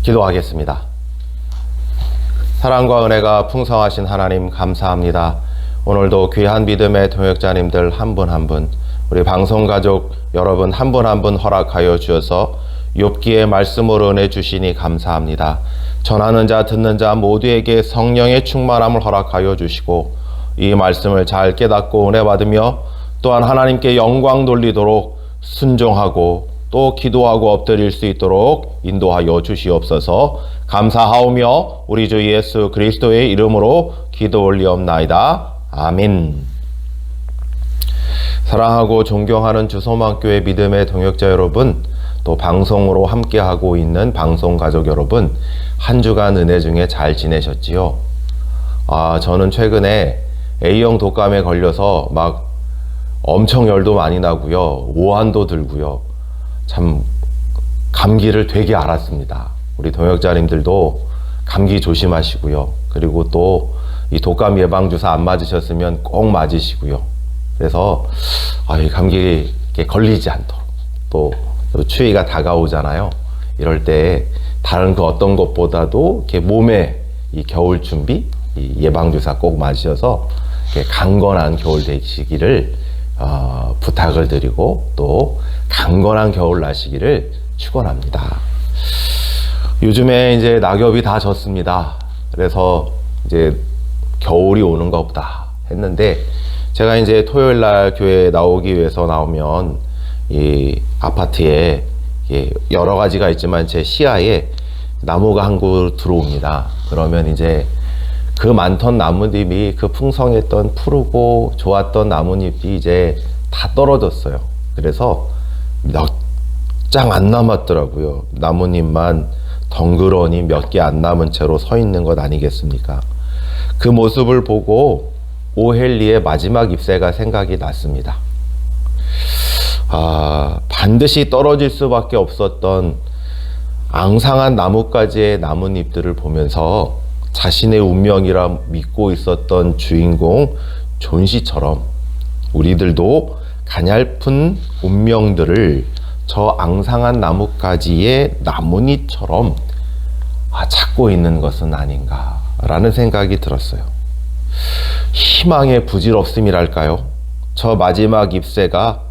기도하겠습니다. 사랑과 은혜가 풍성하신 하나님 감사합니다. 오늘도 귀한 믿음의 동역자님들 한 분 한 분, 우리 방송가족 여러분 한 분 한 분 허락하여 주셔서 욥기의 말씀으로 은혜 주시니 감사합니다. 전하는 자 듣는 자 모두에게 성령의 충만함을 허락하여 주시고 이 말씀을 잘 깨닫고 은혜 받으며 또한 하나님께 영광 돌리도록 순종하고 또 기도하고 엎드릴 수 있도록 인도하여 주시옵소서. 감사하오며 우리 주 예수 그리스도의 이름으로 기도 올리옵나이다. 아멘. 사랑하고 존경하는 주소망교회 믿음의 동역자 여러분, 또 방송으로 함께하고 있는 방송가족 여러분, 한 주간 은혜 중에 잘 지내셨지요? 저는 최근에 A형 독감에 걸려서 막 엄청 열도 많이 나고요, 오한도 들고요, 참 감기를 되게 앓았습니다. 우리 동역자님들도 감기 조심하시고요. 그리고 또 이 독감 예방 주사 안 맞으셨으면 꼭 맞으시고요. 그래서 이 감기 걸리지 않도록, 또 추위가 다가오잖아요. 이럴 때 다른 그 어떤 것보다도 이렇게 몸에 이 겨울 준비, 이 예방 주사 꼭 맞으셔서 강건한 겨울 되시기를 부탁을 드리고 또 강건한 겨울 나시기를 축원합니다. 요즘에 이제 낙엽이 다 졌습니다. 그래서 이제 겨울이 오는가 보다 했는데, 제가 이제 토요일 날 교회에 나오기 위해서 나오면 이 아파트에 여러 가지가 있지만 제 시야에 나무가 한 그루 들어옵니다. 그러면 이제 그 많던 나뭇잎이, 그 풍성했던 푸르고 좋았던 나뭇잎이 이제 다 떨어졌어요. 그래서 몇 장 안 남았더라고요. 나뭇잎만 덩그러니 몇 개 안 남은 채로 서 있는 것 아니겠습니까? 그 모습을 보고 오헬리의 마지막 잎새가 생각이 났습니다. 반드시 떨어질 수밖에 없었던 앙상한 나뭇가지의 나뭇잎들을 보면서 자신의 운명이라 믿고 있었던 주인공 존시처럼 우리들도 가냘픈 운명들을 저 앙상한 나뭇가지의 나뭇잎처럼 찾고 있는 것은 아닌가라는 생각이 들었어요. 희망의 부질없음이랄까요? 저 마지막 잎새가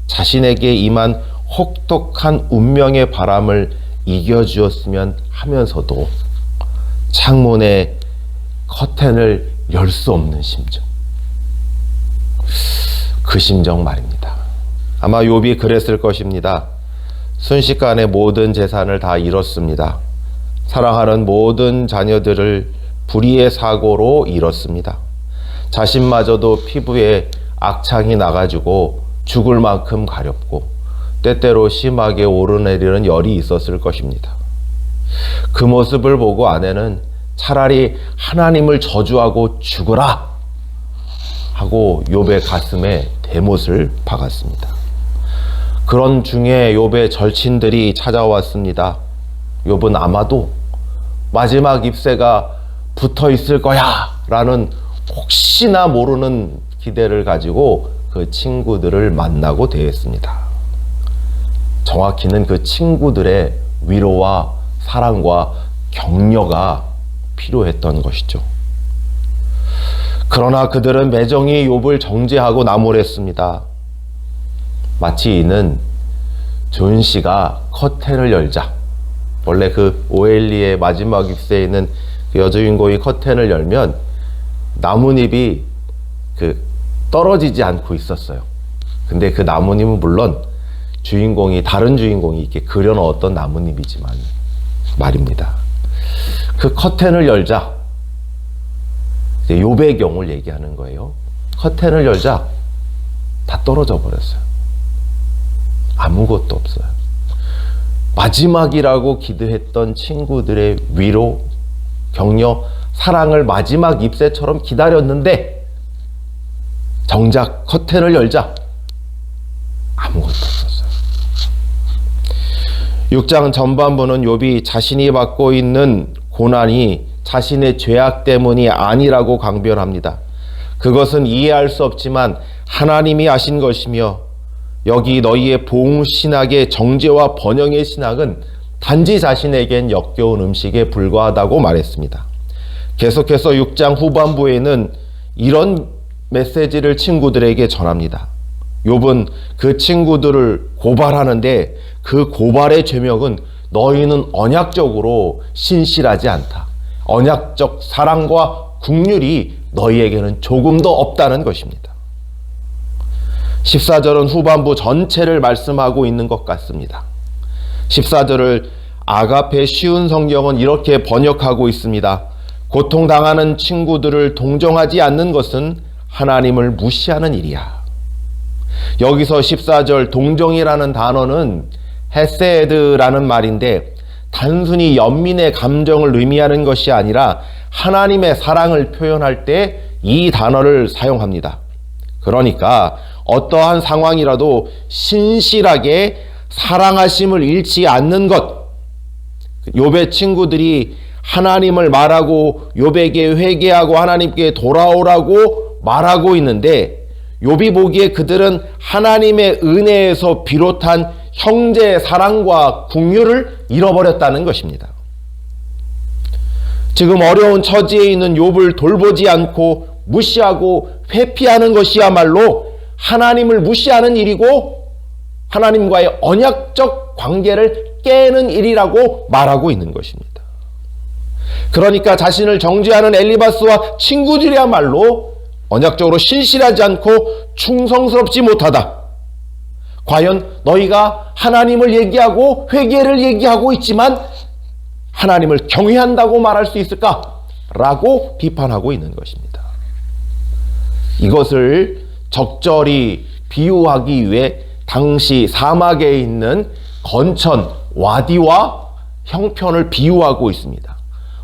자신에게 임한 혹독한 운명의 바람을 이겨주었으면 하면서도 창문에 커튼을 열 수 없는 심정, 그 심정 말입니다. 아마 욥이 그랬을 것입니다. 순식간에 모든 재산을 다 잃었습니다. 사랑하는 모든 자녀들을 불의의 사고로 잃었습니다. 자신마저도 피부에 악창이 나가지고 죽을 만큼 가렵고 때때로 심하게 오르내리는 열이 있었을 것입니다. 그 모습을 보고 아내는 차라리 하나님을 저주하고 죽어라 하고 욥의 가슴에 대못을 박았습니다. 그런 중에 욥의 절친들이 찾아왔습니다. 욥은 아마도 마지막 잎새가 붙어 있을 거야 라는 혹시나 모르는 기대를 가지고 그 친구들을 만나고 대했습니다. 정확히는 그 친구들의 위로와 사랑과 격려가 필요했던 것이죠. 그러나 그들은 매정히 욥을 정죄하고 나무랬습니다. 마치 이는 존시가 커튼을 열자, 원래 그 오엘리의 마지막 잎새에 있는 그 여주인공이 커튼을 열면 나뭇잎이 떨어지지 않고 있었어요. 근데 그 나뭇잎은 물론 다른 주인공이 이렇게 그려넣었던 나뭇잎이지만 말입니다. 그 커튼을 열자, 욥의 경우를 얘기하는 거예요. 커튼을 열자 다 떨어져 버렸어요. 아무것도 없어요. 마지막이라고 기도했던 친구들의 위로, 격려, 사랑을 마지막 잎새처럼 기다렸는데 정작 커튼을 열자 아무것도 없었어요. 6장 전반부는 욥이 자신이 받고 있는 고난이 자신의 죄악 때문이 아니라고 강변합니다. 그것은 이해할 수 없지만 하나님이 아신 것이며, 여기 너희의 봉신학의 정죄와 번영의 신학은 단지 자신에겐 역겨운 음식에 불과하다고 말했습니다. 계속해서 6장 후반부에는 이런 메시지를 친구들에게 전합니다. 욥은 그 친구들을 고발하는데 그 고발의 죄명은 너희는 언약적으로 신실하지 않다. 언약적 사랑과 긍휼이 너희에게는 조금도 없다는 것입니다. 14절은 후반부 전체를 말씀하고 있는 것 같습니다. 14절을 아가페 쉬운 성경은 이렇게 번역하고 있습니다. 고통당하는 친구들을 동정하지 않는 것은 하나님을 무시하는 일이야. 여기서 14절 동정이라는 단어는 헤세드라는 말인데 단순히 연민의 감정을 의미하는 것이 아니라 하나님의 사랑을 표현할 때 이 단어를 사용합니다. 그러니까 어떠한 상황이라도 신실하게 사랑하심을 잃지 않는 것. 욥의 친구들이 하나님을 말하고 욥에게 회개하고 하나님께 돌아오라고 말하고 있는데 욥이 보기에 그들은 하나님의 은혜에서 비롯한 형제의 사랑과 긍휼을 잃어버렸다는 것입니다. 지금 어려운 처지에 있는 욥을 돌보지 않고 무시하고 회피하는 것이야말로 하나님을 무시하는 일이고 하나님과의 언약적 관계를 깨는 일이라고 말하고 있는 것입니다. 그러니까 자신을 정죄하는 엘리바스와 친구들이야말로 언약적으로 신실하지 않고 충성스럽지 못하다. 과연 너희가 하나님을 얘기하고 회개를 얘기하고 있지만 하나님을 경외한다고 말할 수 있을까? 라고 비판하고 있는 것입니다. 이것을 적절히 비유하기 위해 당시 사막에 있는 건천 와디와 형편을 비유하고 있습니다.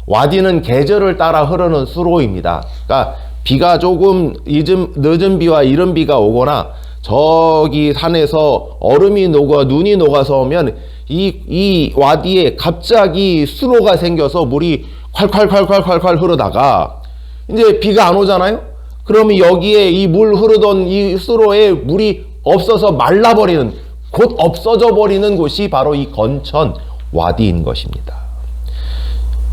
와디는 계절을 따라 흐르는 수로입니다. 그러니까 비가 조금 늦은 비와 이른 비가 오거나 저기 산에서 얼음이 녹아 눈이 녹아서 오면 이 와디에 갑자기 수로가 생겨서 물이 콸콸콸콸콸콸 흐르다가 이제 비가 안 오잖아요. 그러면 여기에 이 물 흐르던 이 수로에 물이 없어서 말라버리는, 곧 없어져 버리는 곳이 바로 이 건천 와디인 것입니다.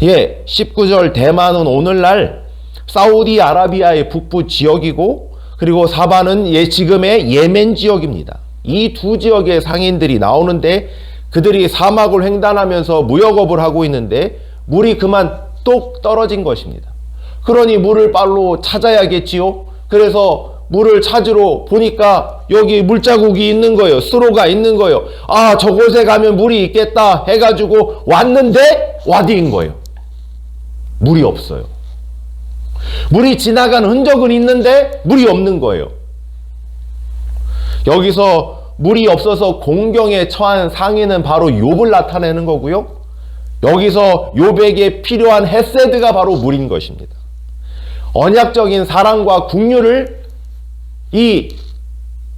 예, 19절 대만은 오늘날 사우디아라비아의 북부 지역이고 그리고 사바는 지금의 예멘 지역입니다. 이 두 지역의 상인들이 나오는데 그들이 사막을 횡단하면서 무역업을 하고 있는데 물이 그만 똑 떨어진 것입니다. 그러니 물을 빨로 찾아야겠지요. 그래서 물을 찾으러 보니까 여기 물자국이 있는 거예요. 수로가 있는 거예요. 아, 저곳에 가면 물이 있겠다 해가지고 왔는데 와디인 거예요. 물이 없어요. 물이 지나간 흔적은 있는데 물이 없는 거예요. 여기서 물이 없어서 공경에 처한 상인은 바로 욥을 나타내는 거고요. 여기서 욥에게 필요한 헤세드가 바로 물인 것입니다. 언약적인 사랑과 긍휼을 이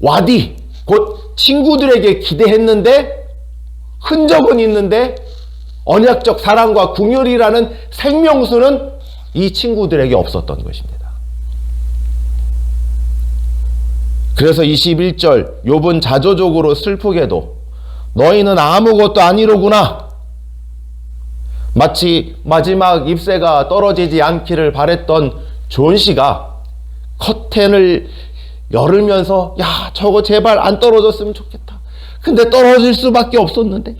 와디 곧 친구들에게 기대했는데 흔적은 있는데 언약적 사랑과 긍휼이라는 생명수는 이 친구들에게 없었던 것입니다. 그래서 21절 욥은 자조적으로 슬프게도 너희는 아무것도 아니로구나. 마치 마지막 잎새가 떨어지지 않기를 바랬던 존 씨가 커튼을 열으면서 야, 저거 제발 안 떨어졌으면 좋겠다. 근데 떨어질 수밖에 없었는데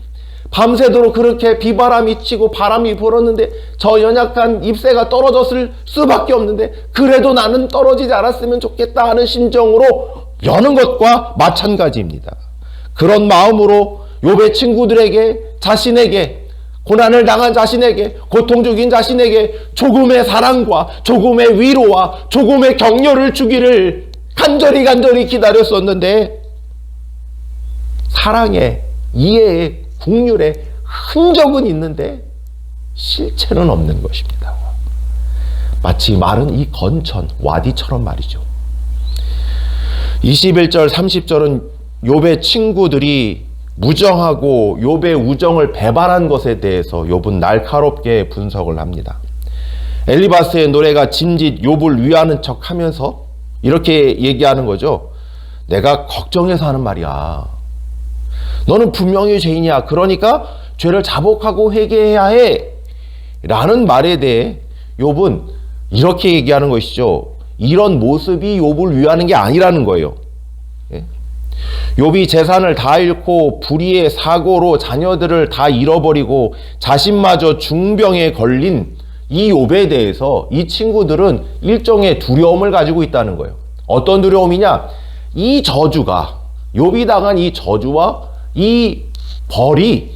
밤새도록 그렇게 비바람이 치고 바람이 불었는데 저 연약한 잎새가 떨어졌을 수밖에 없는데 그래도 나는 떨어지지 않았으면 좋겠다 하는 심정으로 여는 것과 마찬가지입니다. 그런 마음으로 욥의 친구들에게, 자신에게, 고난을 당한 자신에게, 고통 중인 자신에게 조금의 사랑과 조금의 위로와 조금의 격려를 주기를 간절히 기다렸었는데 사랑의, 이해의, 긍휼의 흔적은 있는데 실체는 없는 것입니다. 마치 마른 이 건천, 와디처럼 말이죠. 21절, 30절은 욥의 친구들이 무정하고 욥의 우정을 배반한 것에 대해서 욥은 날카롭게 분석을 합니다. 엘리바스의 노래가 짐짓 욥을 위하는 척 하면서 이렇게 얘기하는 거죠. 내가 걱정해서 하는 말이야. 너는 분명히 죄인이야. 그러니까 죄를 자복하고 회개해야 해 라는 말에 대해 욥은 이렇게 얘기하는 것이죠. 이런 모습이 욥을 위하는 게 아니라는 거예요. 욥이 재산을 다 잃고 불의의 사고로 자녀들을 다 잃어버리고 자신마저 중병에 걸린 이 욥에 대해서 이 친구들은 일종의 두려움을 가지고 있다는 거예요. 어떤 두려움이냐? 이 저주가, 욥이 당한 이 저주와 이 벌이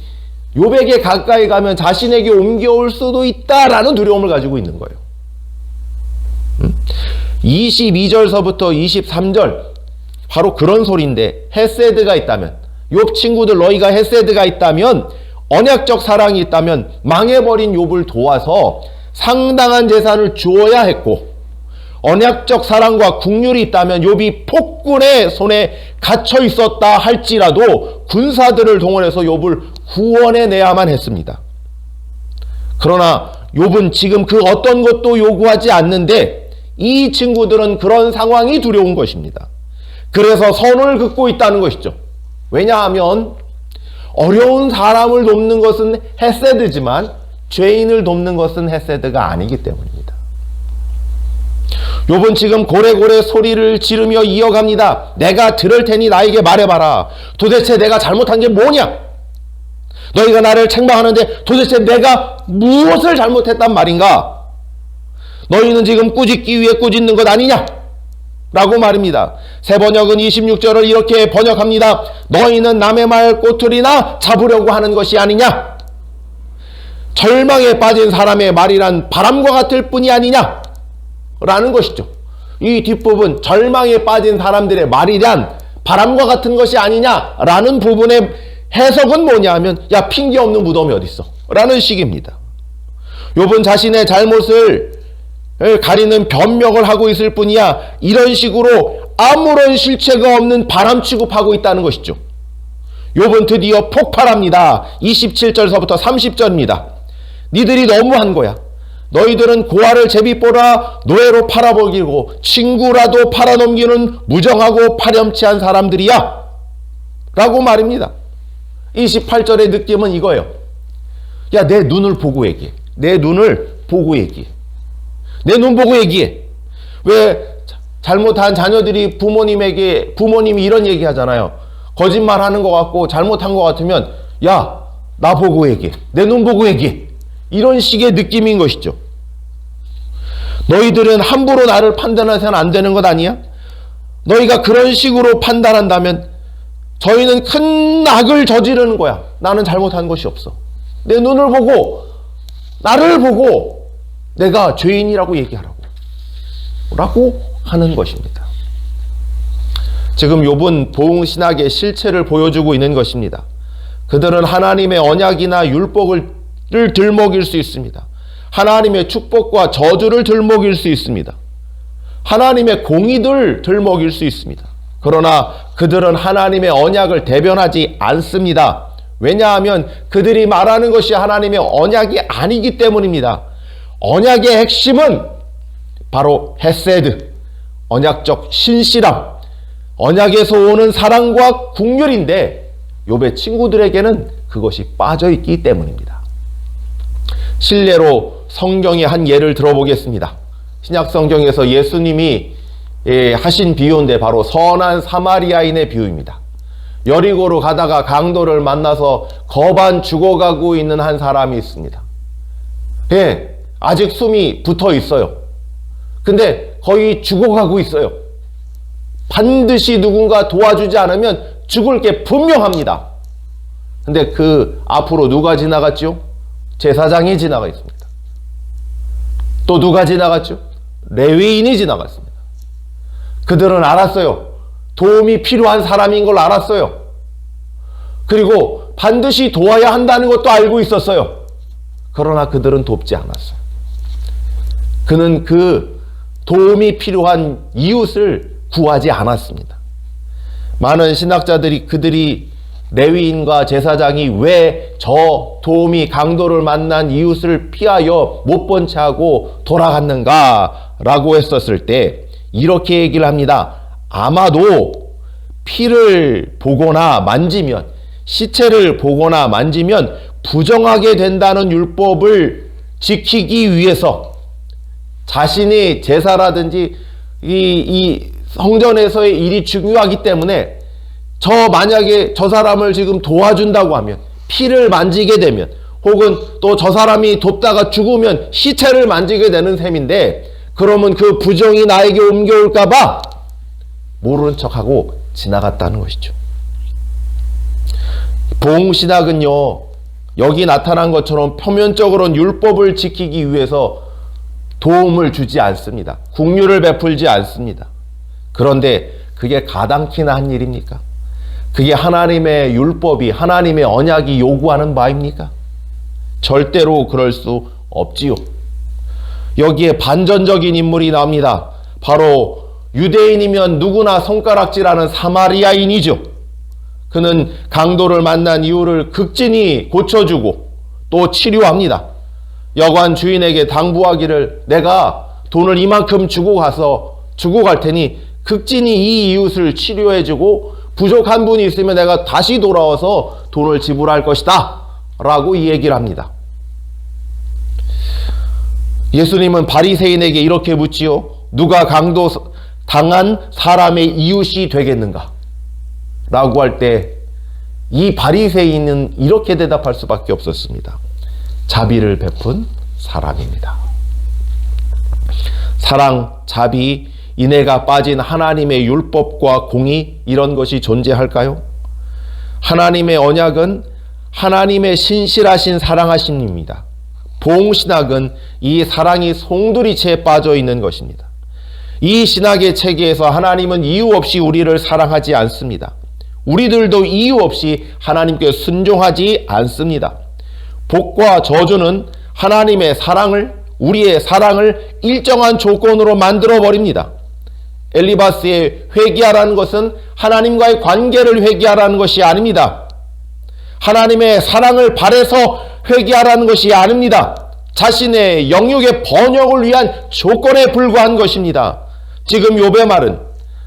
욥에게 가까이 가면 자신에게 옮겨올 수도 있다라는 두려움을 가지고 있는 거예요. 22절서부터 23절 바로 그런 소리인데, 헤세드가 있다면, 욥 친구들 너희가 헤세드가 있다면, 언약적 사랑이 있다면 망해버린 욥을 도와서 상당한 재산을 주어야 했고, 언약적 사랑과 국률이 있다면 욥이 폭군의 손에 갇혀 있었다 할지라도 군사들을 동원해서 욥을 구원해내야만 했습니다. 그러나 욥은 지금 그 어떤 것도 요구하지 않는데 이 친구들은 그런 상황이 두려운 것입니다. 그래서 선을 긋고 있다는 것이죠. 왜냐하면 어려운 사람을 돕는 것은 헤세드지만 죄인을 돕는 것은 헤세드가 아니기 때문입니다. 욥은 지금 고래고래 소리를 지르며 이어갑니다. 내가 들을 테니 나에게 말해봐라. 도대체 내가 잘못한 게 뭐냐? 너희가 나를 책망하는데 도대체 내가 무엇을 잘못했단 말인가? 너희는 지금 꾸짖기 위해 꾸짖는 것 아니냐? 라고 말입니다. 새 번역은 26절을 이렇게 번역합니다. 너희는 남의 말 꼬투리나 잡으려고 하는 것이 아니냐? 절망에 빠진 사람의 말이란 바람과 같을 뿐이 아니냐? 라는 것이죠. 이 뒷부분, 절망에 빠진 사람들의 말이란 바람과 같은 것이 아니냐라는 부분의 해석은 뭐냐 하면, 야, 핑계 없는 무덤이 어딨어? 라는 식입니다. 욥은 자신의 잘못을 가리는 변명을 하고 있을 뿐이야 이런 식으로 아무런 실체가 없는 바람 취급하고 있다는 것이죠. 욥은 드디어 폭발합니다. 27절서부터 30절입니다. 니들이 너무한 거야. 너희들은 고아를 제비보라 노예로 팔아먹이고 친구라도 팔아넘기는 무정하고 파렴치한 사람들이야 라고 말입니다. 28절의 느낌은 이거예요. 야, 내 눈을 보고 얘기해. 내 눈을 보고 얘기해. 내 눈 보고 얘기해. 왜 잘못한 자녀들이 부모님이 이런 얘기 하잖아요. 거짓말 하는 것 같고 잘못한 것 같으면, 야, 나 보고 얘기해. 내 눈 보고 얘기해. 이런 식의 느낌인 것이죠. 너희들은 함부로 나를 판단해서는 안 되는 것 아니야? 너희가 그런 식으로 판단한다면 저희는 큰 악을 저지르는 거야. 나는 잘못한 것이 없어. 내 눈을 보고, 나를 보고 내가 죄인이라고 얘기하라고 라고 하는 것입니다. 지금 욥은 보응신학의 실체를 보여주고 있는 것입니다. 그들은 하나님의 언약이나 율법을 들먹일 수 있습니다. 하나님의 축복과 저주를 들먹일 수 있습니다. 하나님의 공의를 들먹일 수 있습니다. 그러나 그들은 하나님의 언약을 대변하지 않습니다. 왜냐하면 그들이 말하는 것이 하나님의 언약이 아니기 때문입니다. 언약의 핵심은 바로 헤세드, 언약적 신실함, 언약에서 오는 사랑과 긍휼인데 욥의 친구들에게는 그것이 빠져있기 때문입니다. 실례로 성경의 한 예를 들어보겠습니다. 신약 성경에서 예수님이 하신 비유인데 바로 선한 사마리아인의 비유입니다. 여리고로 가다가 강도를 만나서 거반 죽어가고 있는 한 사람이 있습니다. 아직 숨이 붙어 있어요. 근데 거의 죽어가고 있어요. 반드시 누군가 도와주지 않으면 죽을 게 분명합니다. 근데 그 앞으로 누가 지나갔죠? 제사장이 지나가 있습니다. 또 누가 지나갔죠? 레위인이 지나갔습니다. 그들은 알았어요. 도움이 필요한 사람인 걸 알았어요. 그리고 반드시 도와야 한다는 것도 알고 있었어요. 그러나 그들은 돕지 않았어요. 그는 그 도움이 필요한 이웃을 구하지 않았습니다. 많은 신학자들이 그들이 레위인과 제사장이 왜 저 도움이 강도를 만난 이웃을 피하여 못 본 채 하고 돌아갔는가 라고 했었을 때 이렇게 얘기를 합니다. 아마도 피를 보거나 만지면, 시체를 보거나 만지면 부정하게 된다는 율법을 지키기 위해서 자신이 제사라든지 이 성전에서의 일이 중요하기 때문에 만약에 저 사람을 지금 도와준다고 하면 피를 만지게 되면 혹은 또 저 사람이 돕다가 죽으면 시체를 만지게 되는 셈인데 그러면 그 부정이 나에게 옮겨올까봐 모르는 척하고 지나갔다는 것이죠. 보응신학은요, 여기 나타난 것처럼 표면적으로는 율법을 지키기 위해서 도움을 주지 않습니다. 국류를 베풀지 않습니다. 그런데 그게 가당키나 한 일입니까? 그게 하나님의 율법이, 하나님의 언약이 요구하는 바입니까? 절대로 그럴 수 없지요. 여기에 반전적인 인물이 나옵니다. 바로 유대인이면 누구나 손가락질하는 사마리아인이죠. 그는 강도를 만난 이유를 극진히 고쳐주고 또 치료합니다. 여관 주인에게 당부하기를 내가 돈을 이만큼 주고 갈 테니 극진히 이 이웃을 치료해주고 부족한 분이 있으면 내가 다시 돌아와서 돈을 지불할 것이다 라고 이 얘기를 합니다. 예수님은 바리새인에게 이렇게 묻지요. 누가 강도 당한 사람의 이웃이 되겠는가? 라고 할 때 이 바리새인은 이렇게 대답할 수밖에 없었습니다. 자비를 베푼 사람입니다. 사랑, 자비, 인애가 빠진 하나님의 율법과 공의, 이런 것이 존재할까요? 하나님의 언약은 하나님의 신실하신 사랑하심입니다. 보응신학은 이 사랑이 송두리째 빠져 있는 것입니다. 이 신학의 체계에서 하나님은 이유 없이 우리를 사랑하지 않습니다. 우리들도 이유 없이 하나님께 순종하지 않습니다. 복과 저주는 하나님의 사랑을, 우리의 사랑을 일정한 조건으로 만들어 버립니다. 엘리바스의 회개하라는 것은 하나님과의 관계를 회개하라는 것이 아닙니다. 하나님의 사랑을 바래서 회개하라는 것이 아닙니다. 자신의 영육의 번영을 위한 조건에 불과한 것입니다. 지금 욥의 말은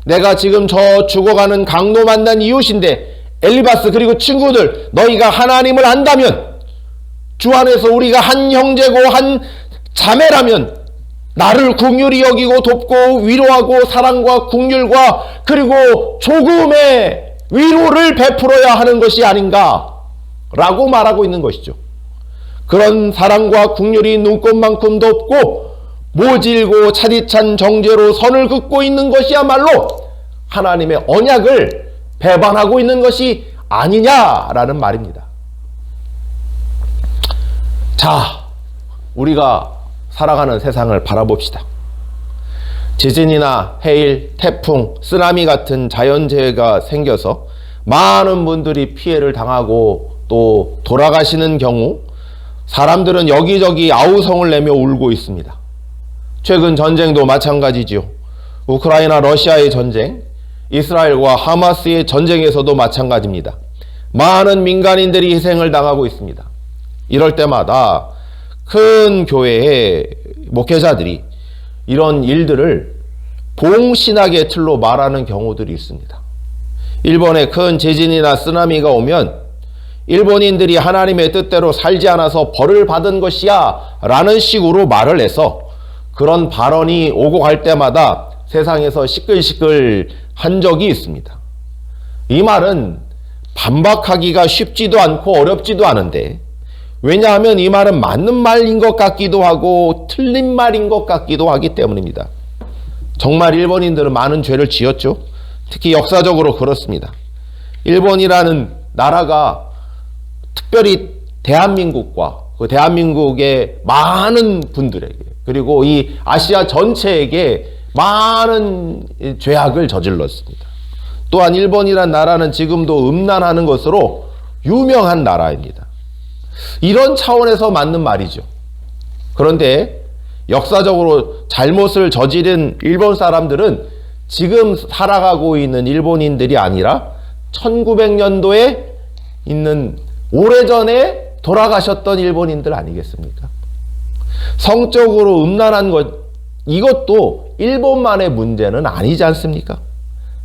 내가 지금 저 죽어가는 강도 만난 이웃인데 엘리바스 그리고 친구들, 너희가 하나님을 안다면, 주 안에서 우리가 한 형제고 한 자매라면 나를 긍휼히 여기고 돕고 위로하고 사랑과 긍휼과 그리고 조금의 위로를 베풀어야 하는 것이 아닌가 라고 말하고 있는 것이죠. 그런 사랑과 긍휼이 눈꽃만큼도 없고 모질고 차디찬 정죄로 선을 긋고 있는 것이야말로 하나님의 언약을 배반하고 있는 것이 아니냐라는 말입니다. 자, 우리가 살아가는 세상을 바라봅시다. 지진이나 해일, 태풍, 쓰나미 같은 자연재해가 생겨서 많은 분들이 피해를 당하고 또 돌아가시는 경우 사람들은 여기저기 아우성을 내며 울고 있습니다. 최근 전쟁도 마찬가지죠. 우크라이나 러시아의 전쟁, 이스라엘과 하마스의 전쟁에서도 마찬가지입니다. 많은 민간인들이 희생을 당하고 있습니다. 이럴 때마다 큰 교회의 목회자들이 이런 일들을 보응신학의 틀로 말하는 경우들이 있습니다. 일본에 큰 지진이나 쓰나미가 오면 일본인들이 하나님의 뜻대로 살지 않아서 벌을 받은 것이야 라는 식으로 말을 해서 그런 발언이 오고 갈 때마다 세상에서 시끌시끌 한 적이 있습니다. 이 말은 반박하기가 쉽지도 않고 어렵지도 않은데, 왜냐하면 이 말은 맞는 말인 것 같기도 하고 틀린 말인 것 같기도 하기 때문입니다. 정말 일본인들은 많은 죄를 지었죠. 특히 역사적으로 그렇습니다. 일본이라는 나라가 특별히 대한민국과 그 대한민국의 많은 분들에게 그리고 이 아시아 전체에게 많은 죄악을 저질렀습니다. 또한 일본이란 나라는 지금도 음란하는 것으로 유명한 나라입니다. 이런 차원에서 맞는 말이죠. 그런데 역사적으로 잘못을 저지른 일본 사람들은 지금 살아가고 있는 일본인들이 아니라 1900년도에 있는 오래전에 돌아가셨던 일본인들 아니겠습니까? 성적으로 음란한 것, 이것도 일본만의 문제는 아니지 않습니까?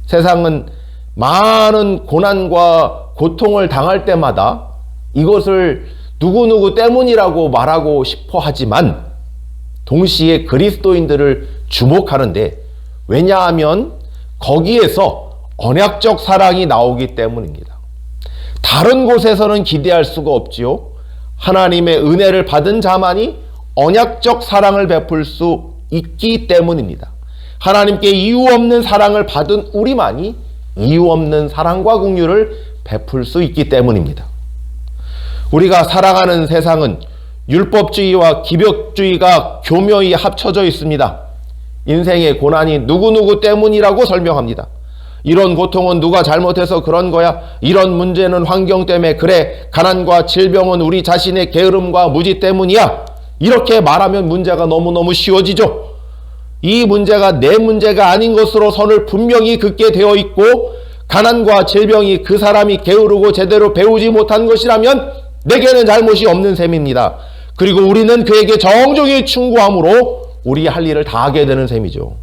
세상은 많은 고난과 고통을 당할 때마다 이것을 누구누구 때문이라고 말하고 싶어 하지만 동시에 그리스도인들을 주목하는데, 왜냐하면 거기에서 언약적 사랑이 나오기 때문입니다. 다른 곳에서는 기대할 수가 없지요. 하나님의 은혜를 받은 자만이 언약적 사랑을 베풀 수 있기 때문입니다. 하나님께 이유 없는 사랑을 받은 우리만이 이유 없는 사랑과 긍휼을 베풀 수 있기 때문입니다. 우리가 살아가는 세상은 율법주의와 기복주의가 교묘히 합쳐져 있습니다. 인생의 고난이 누구누구 때문이라고 설명합니다. 이런 고통은 누가 잘못해서 그런 거야. 이런 문제는 환경 때문에 그래. 가난과 질병은 우리 자신의 게으름과 무지 때문이야. 이렇게 말하면 문제가 너무너무 쉬워지죠. 이 문제가 내 문제가 아닌 것으로 선을 분명히 긋게 되어 있고, 가난과 질병이 그 사람이 게으르고 제대로 배우지 못한 것이라면 내게는 잘못이 없는 셈입니다. 그리고 우리는 그에게 정중히 충고함으로 우리 할 일을 다 하게 되는 셈이죠.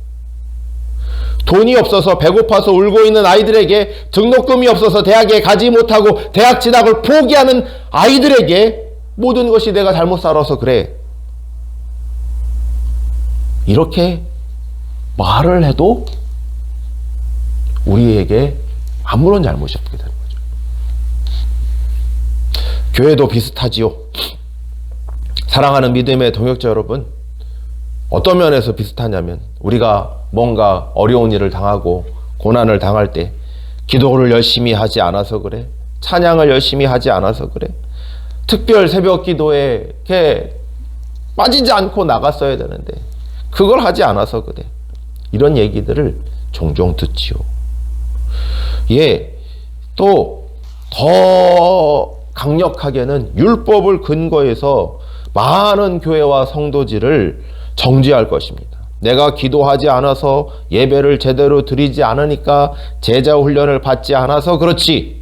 돈이 없어서 배고파서 울고 있는 아이들에게, 등록금이 없어서 대학에 가지 못하고 대학 진학을 포기하는 아이들에게 모든 것이 내가 잘못 살아서 그래, 이렇게 말을 해도 우리에게 아무런 잘못이 없게 되는 거죠. 교회도 비슷하지요. 사랑하는 믿음의 동역자 여러분, 어떤 면에서 비슷하냐면, 우리가 뭔가 어려운 일을 당하고 고난을 당할 때 기도를 열심히 하지 않아서 그래, 찬양을 열심히 하지 않아서 그래, 특별 새벽 기도에 이렇게 빠지지 않고 나갔어야 되는데 그걸 하지 않아서 그래, 이런 얘기들을 종종 듣지요. 예, 또 더 강력하게는 율법을 근거해서 많은 교회와 성도들을 정죄할 것입니다. 내가 기도하지 않아서, 예배를 제대로 드리지 않으니까, 제자 훈련을 받지 않아서 그렇지.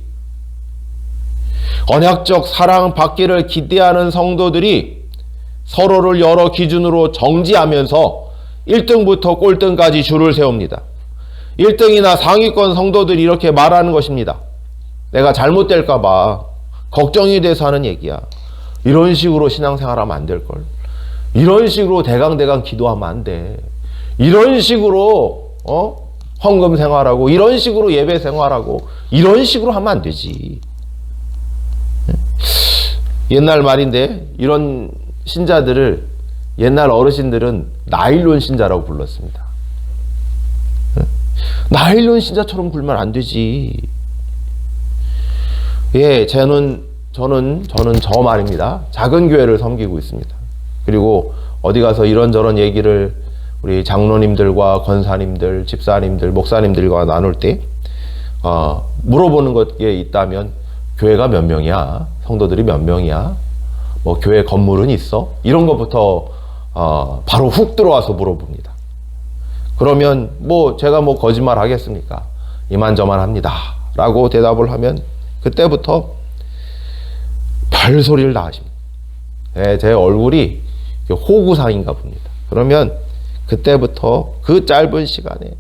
언약적 사랑 받기를 기대하는 성도들이 서로를 여러 기준으로 정지하면서 1등부터 꼴등까지 줄을 세웁니다. 1등이나 상위권 성도들이 이렇게 말하는 것입니다. 내가 잘못될까 봐 걱정이 돼서 하는 얘기야. 이런 식으로 신앙생활하면 안 될걸. 이런 식으로 대강대강 기도하면 안 돼. 이런 식으로 헌금 생활하고, 이런 식으로 예배 생활하고, 이런 식으로 하면 안 되지. 옛날 말인데, 이런 신자들을 옛날 어르신들은 나일론 신자라고 불렀습니다. 나일론 신자처럼 굴면 안 되지. 예, 저는 저 말입니다. 작은 교회를 섬기고 있습니다. 그리고 어디 가서 이런저런 얘기를 우리 장로님들과 권사님들, 집사님들, 목사님들과 나눌 때 물어보는 것이 있다면, 교회가 몇 명이야? 성도들이 몇 명이야? 뭐 교회 건물은 있어? 이런 것부터 바로 훅 들어와서 물어봅니다. 그러면 제가 거짓말 하겠습니까? 이만저만 합니다 라고 대답을 하면 그때부터 별소리를 다 하십니다. 네, 제 얼굴이 호구상인가 봅니다. 그러면 그때부터 그 짧은 시간에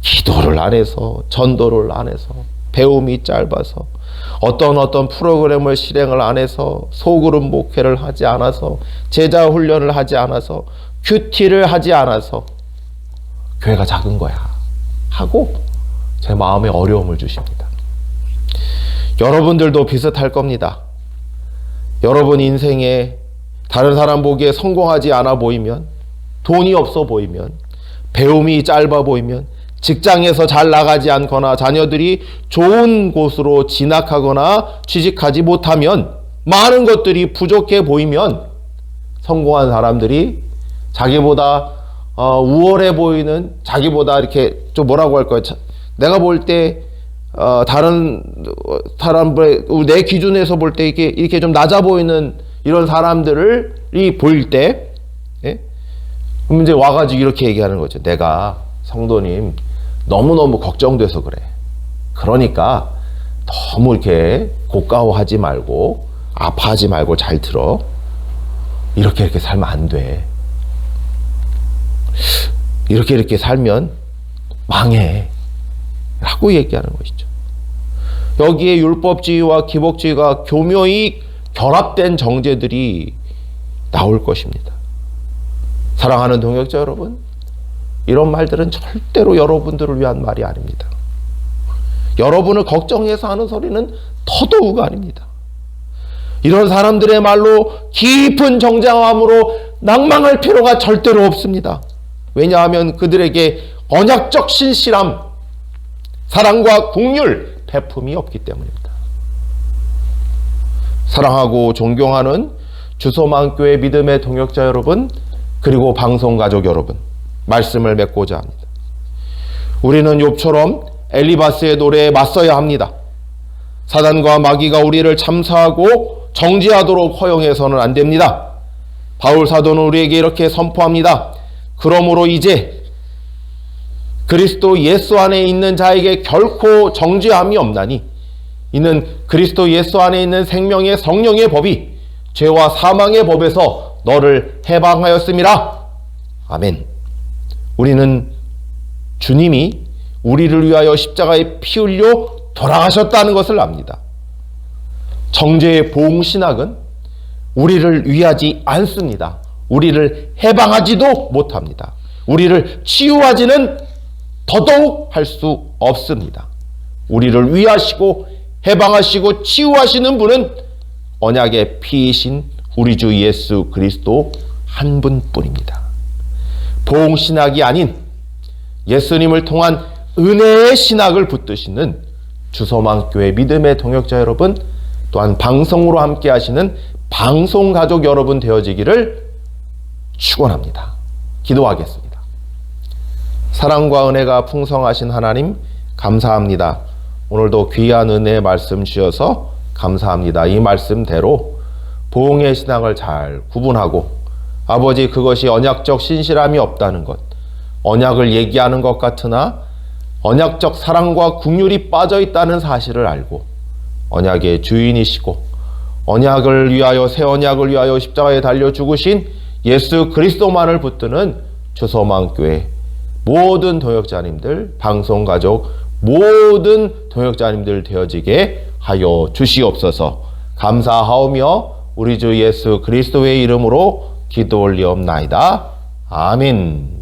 기도를 안 해서, 전도를 안 해서, 배움이 짧아서, 어떤 프로그램을 실행을 안 해서, 소그룹 목회를 하지 않아서, 제자 훈련을 하지 않아서, 큐티를 하지 않아서 교회가 작은 거야 하고 제 마음에 어려움을 주십니다. 여러분들도 비슷할 겁니다. 여러분 인생에 다른 사람 보기에 성공하지 않아 보이면, 돈이 없어 보이면, 배움이 짧아 보이면, 직장에서 잘 나가지 않거나 자녀들이 좋은 곳으로 진학하거나 취직하지 못하면, 많은 것들이 부족해 보이면, 성공한 사람들이 자기보다 우월해 보이는, 자기보다 이렇게 좀 뭐라고 할까요? 내가 볼 때 다른 사람들의, 내 기준에서 볼 때 이렇게 좀 낮아 보이는 이런 사람들이 보일 때, 예? 그럼 이제 와가지고 이렇게 얘기하는 거죠. 내가 성도님 너무너무 걱정돼서 그래. 그러니까 너무 이렇게 고가워하지 말고, 아파하지 말고 잘 들어. 이렇게 살면 안 돼. 이렇게 살면 망해 라고 얘기하는 것이죠. 여기에 율법주의와 기복주의가 교묘히 결합된 정제들이 나올 것입니다. 사랑하는 동역자 여러분, 이런 말들은 절대로 여러분들을 위한 말이 아닙니다. 여러분을 걱정해서 하는 소리는 더더욱 아닙니다. 이런 사람들의 말로 깊은 정죄함으로 낭망할 필요가 절대로 없습니다. 왜냐하면 그들에게 언약적 신실함, 사랑과 긍휼, 배품이 없기 때문입니다. 사랑하고 존경하는 주소만교회 믿음의 동역자 여러분, 그리고 방송가족 여러분, 말씀을 맺고자 합니다. 우리는 욥처럼 엘리바스의 노래에 맞서야 합니다. 사단과 마귀가 우리를 참사하고 정죄하도록 허용해서는 안 됩니다. 바울 사도는 우리에게 이렇게 선포합니다. 그러므로 이제 그리스도 예수 안에 있는 자에게 결코 정죄함이 없나니 이는 그리스도 예수 안에 있는 생명의 성령의 법이 죄와 사망의 법에서 너를 해방하였음이라. 아멘. 우리는 주님이 우리를 위하여 십자가에 피 흘려 돌아가셨다는 것을 압니다. 정죄의 보응신학은 우리를 위하지 않습니다. 우리를 해방하지도 못합니다. 우리를 치유하지는 더더욱 할 수 없습니다. 우리를 위하시고 해방하시고 치유하시는 분은 언약의 피이신 우리 주 예수 그리스도 한 분뿐입니다. 보응신학이 아닌 예수님을 통한 은혜의 신학을 붙드시는 주소만교회 믿음의 동역자 여러분, 또한 방송으로 함께 하시는 방송가족 여러분 되어지기를 축원합니다. 기도하겠습니다. 사랑과 은혜가 풍성하신 하나님 감사합니다. 오늘도 귀한 은혜의 말씀 주셔서 감사합니다. 이 말씀대로 보응의 신앙을 잘 구분하고 아버지 그것이 언약적 신실함이 없다는 것, 언약을 얘기하는 것 같으나 언약적 사랑과 긍휼이 빠져 있다는 사실을 알고 언약의 주인이시고 언약을 위하여 새 언약을 위하여 십자가에 달려 죽으신 예수 그리스도만을 붙드는 주소만교회 모든 동역자님들, 방송가족 모든 동역자님들 되어지게 하여 주시옵소서. 감사하오며 우리 주 예수 그리스도의 이름으로 기도 올리옵나이다. 아멘.